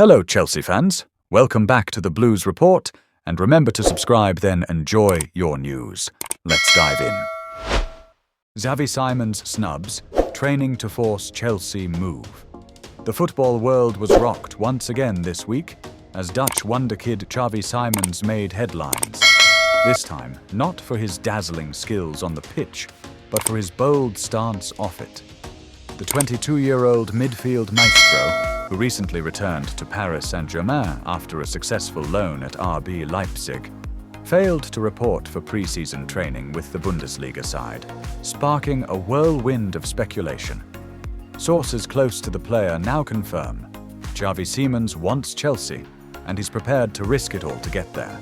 Hello, Chelsea fans. Welcome back to the Blues Report, and remember to subscribe, then enjoy your news. Let's dive in. Xavi Simon's snubs, training to force Chelsea move. The football world was rocked once again this week as Dutch wonderkid Xavi Simons made headlines. This time, not for his dazzling skills on the pitch, but for his bold stance off it. The 22-year-old midfield maestro, who recently returned to Paris Saint-Germain after a successful loan at RB Leipzig, failed to report for pre-season training with the Bundesliga side, sparking a whirlwind of speculation. Sources close to the player now confirm Xavi Simons wants Chelsea, and he's prepared to risk it all to get there.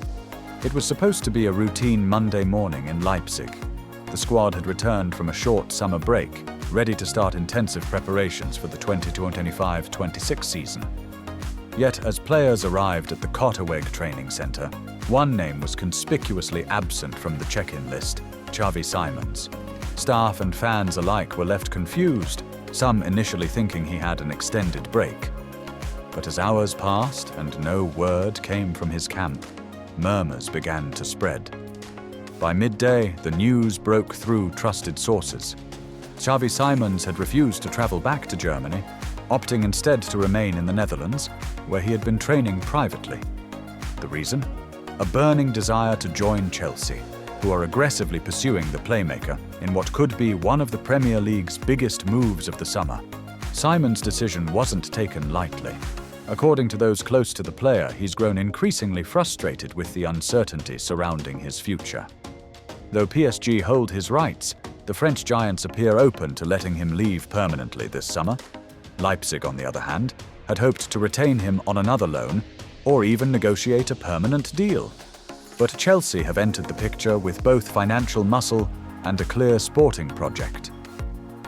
It was supposed to be a routine Monday morning in Leipzig. The squad had returned from a short summer break, ready to start intensive preparations for the 2025-26 season. Yet, as players arrived at the Kottaweg training centre, one name was conspicuously absent from the check-in list: Xavi Simons. Staff and fans alike were left confused, some initially thinking he had an extended break. But as hours passed and no word came from his camp, murmurs began to spread. By midday, the news broke through trusted sources. Xavi Simons had refused to travel back to Germany, opting instead to remain in the Netherlands, where he had been training privately. The reason? A burning desire to join Chelsea, who are aggressively pursuing the playmaker in what could be one of the Premier League's biggest moves of the summer. Simons' decision wasn't taken lightly. According to those close to the player, he's grown increasingly frustrated with the uncertainty surrounding his future. Though PSG hold his rights, the French giants appear open to letting him leave permanently this summer. Leipzig, on the other hand, had hoped to retain him on another loan or even negotiate a permanent deal. But Chelsea have entered the picture with both financial muscle and a clear sporting project.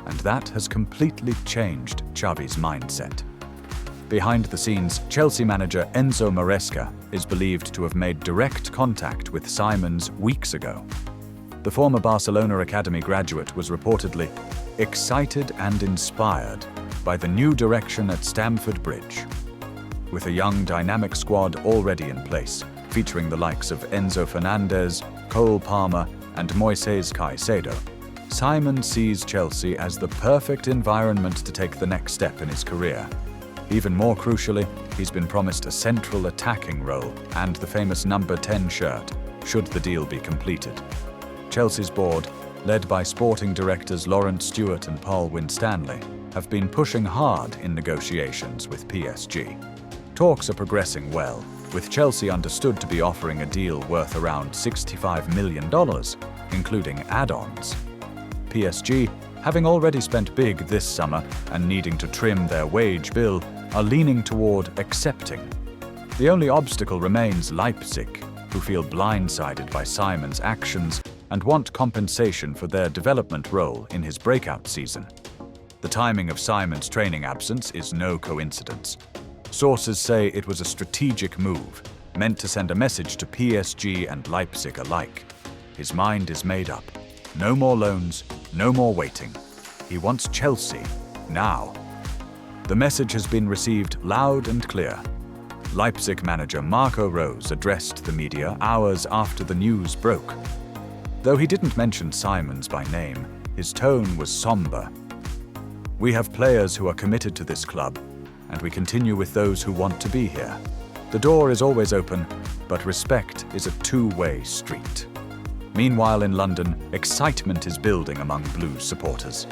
And that has completely changed Xavi's mindset. Behind the scenes, Chelsea manager Enzo Maresca is believed to have made direct contact with Simons weeks ago. The former Barcelona Academy graduate was reportedly excited and inspired by the new direction at Stamford Bridge. With a young, dynamic squad already in place, featuring the likes of Enzo Fernandez, Cole Palmer, and Moises Caicedo, Simon sees Chelsea as the perfect environment to take the next step in his career. Even more crucially, he's been promised a central attacking role and the famous number 10 shirt, should the deal be completed. Chelsea's board, led by sporting directors Laurent Stewart and Paul Winstanley, have been pushing hard in negotiations with PSG. Talks are progressing well, with Chelsea understood to be offering a deal worth around $65 million, including add-ons. PSG, having already spent big this summer and needing to trim their wage bill, are leaning toward accepting. The only obstacle remains Leipzig, who feel blindsided by Simon's actions and want compensation for their development role in his breakout season. The timing of Simon's training absence is no coincidence. Sources say it was a strategic move, meant to send a message to PSG and Leipzig alike. His mind is made up. No more loans, no more waiting. He wants Chelsea, now. The message has been received loud and clear. Leipzig manager Marco Rose addressed the media hours after the news broke. Though he didn't mention Simons by name, his tone was somber. "We have players who are committed to this club, and we continue with those who want to be here. The door is always open, but respect is a two-way street." Meanwhile in London, excitement is building among Blues supporters.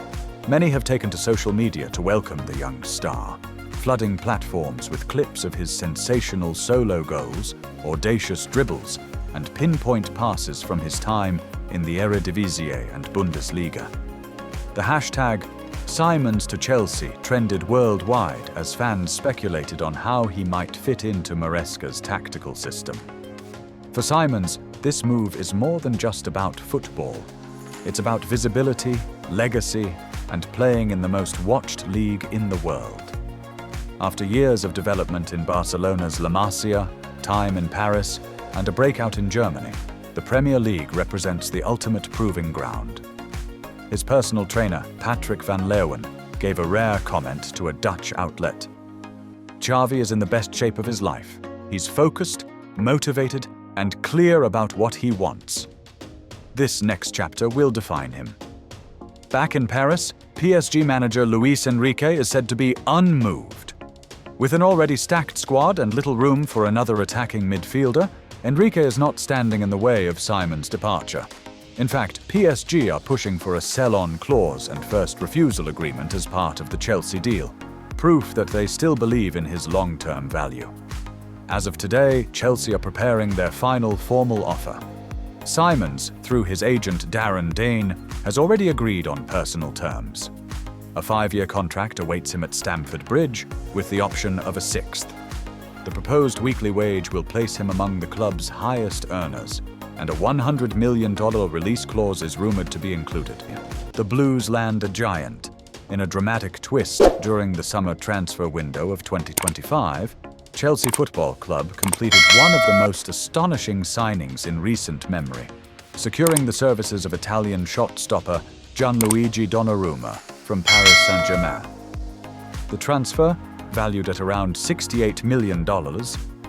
Many have taken to social media to welcome the young star, flooding platforms with clips of his sensational solo goals, audacious dribbles, and pinpoint passes from his time in the Eredivisie and Bundesliga. The hashtag Simons to Chelsea trended worldwide as fans speculated on how he might fit into Maresca's tactical system. For Simons, this move is more than just about football. It's about visibility, legacy, and playing in the most watched league in the world. After years of development in Barcelona's La Masia, time in Paris, and a breakout in Germany, the Premier League represents the ultimate proving ground. His personal trainer, Patrick van Leeuwen, gave a rare comment to a Dutch outlet. Xavi is in the best shape of his life. He's focused, motivated, and clear about what he wants. This next chapter will define him. Back in Paris, PSG manager Luis Enrique is said to be unmoved. With an already stacked squad and little room for another attacking midfielder, Enrique is not standing in the way of Simon's departure. In fact, PSG are pushing for a sell-on clause and first refusal agreement as part of the Chelsea deal, proof that they still believe in his long-term value. As of today, Chelsea are preparing their final formal offer. Simons, through his agent Darren Dane, has already agreed on personal terms. A 5-year contract awaits him at Stamford Bridge, with the option of a 6th. The proposed weekly wage will place him among the club's highest earners, and a $100 million release clause is rumored to be included. The Blues land a giant. In a dramatic twist during the summer transfer window of 2025, Chelsea Football Club completed one of the most astonishing signings in recent memory, securing the services of Italian shot-stopper Gianluigi Donnarumma from Paris Saint-Germain. The transfer, valued at around $68 million,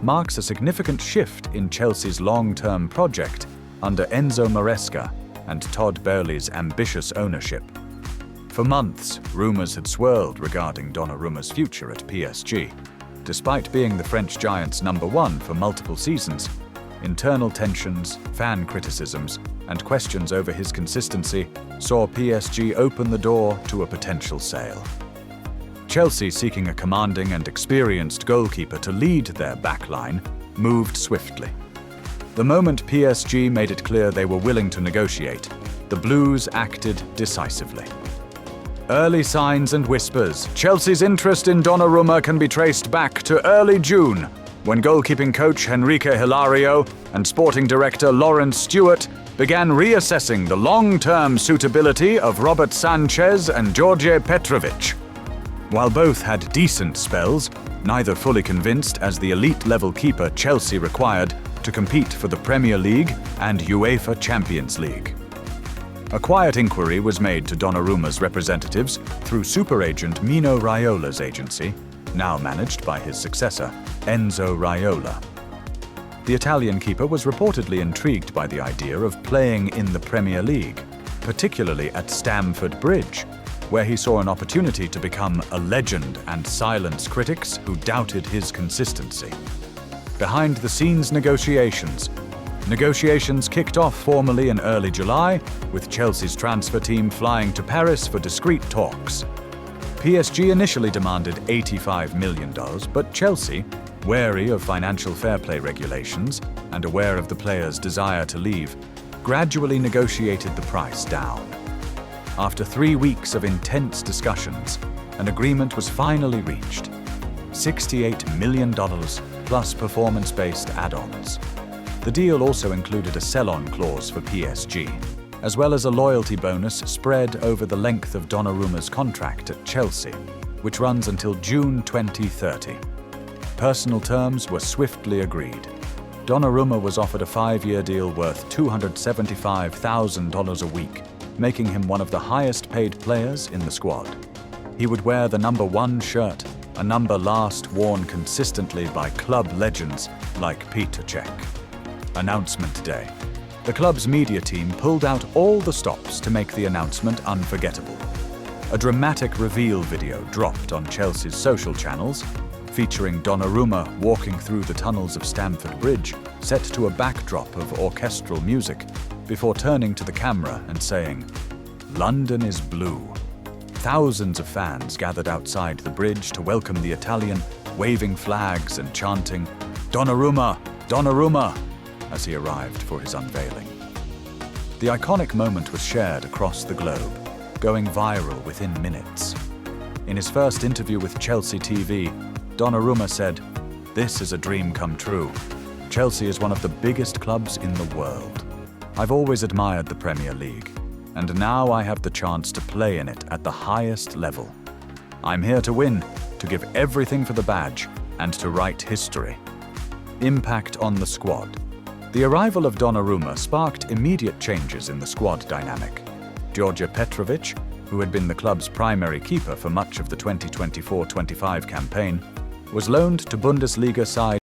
marks a significant shift in Chelsea's long-term project under Enzo Maresca and Todd Boehly's ambitious ownership. For months, rumors had swirled regarding Donnarumma's future at PSG. Despite being the French giant's number one for multiple seasons, internal tensions, fan criticisms, and questions over his consistency saw PSG open the door to a potential sale. Chelsea, seeking a commanding and experienced goalkeeper to lead their backline, moved swiftly. The moment PSG made it clear they were willing to negotiate, the Blues acted decisively. Early signs and whispers. Chelsea's interest in Donnarumma can be traced back to early June, when goalkeeping coach Enrique Hilario and sporting director Lawrence Stewart began reassessing the long-term suitability of Robert Sanchez and Đorđe Petrović. While both had decent spells, neither fully convinced as the elite-level keeper Chelsea required to compete for the Premier League and UEFA Champions League. A quiet inquiry was made to Donnarumma's representatives through super agent Mino Raiola's agency, now managed by his successor, Enzo Raiola. The Italian keeper was reportedly intrigued by the idea of playing in the Premier League, particularly at Stamford Bridge, where he saw an opportunity to become a legend and silence critics who doubted his consistency. Behind-the-scenes Negotiations kicked off formally in early July, with Chelsea's transfer team flying to Paris for discreet talks. PSG initially demanded $85 million, but Chelsea, wary of financial fair play regulations and aware of the player's desire to leave, gradually negotiated the price down. After 3 weeks of intense discussions, an agreement was finally reached: $68 million plus performance-based add-ons. The deal also included a sell-on clause for PSG, as well as a loyalty bonus spread over the length of Donnarumma's contract at Chelsea, which runs until June 2030. Personal terms were swiftly agreed. Donnarumma was offered a 5-year deal worth $275,000 a week, making him one of the highest-paid players in the squad. He would wear the number 1 shirt, a number last worn consistently by club legends like Petr Cech. Announcement day. The club's media team pulled out all the stops to make the announcement unforgettable. A dramatic reveal video dropped on Chelsea's social channels, featuring Donnarumma walking through the tunnels of Stamford Bridge, set to a backdrop of orchestral music, before turning to the camera and saying, "London is blue." Thousands of fans gathered outside the bridge to welcome the Italian, waving flags and chanting, "Donnarumma! Donnarumma!" as he arrived for his unveiling. The iconic moment was shared across the globe, going viral within minutes. In his first interview with Chelsea TV, Donnarumma said, "This is a dream come true. Chelsea is one of the biggest clubs in the world. I've always admired the Premier League, and now I have the chance to play in it at the highest level. I'm here to win, to give everything for the badge, and to write history." Impact on the squad. The arrival of Donnarumma sparked immediate changes in the squad dynamic. Đorđe Petrović, who had been the club's primary keeper for much of the 2024-25 campaign, was loaned to Bundesliga side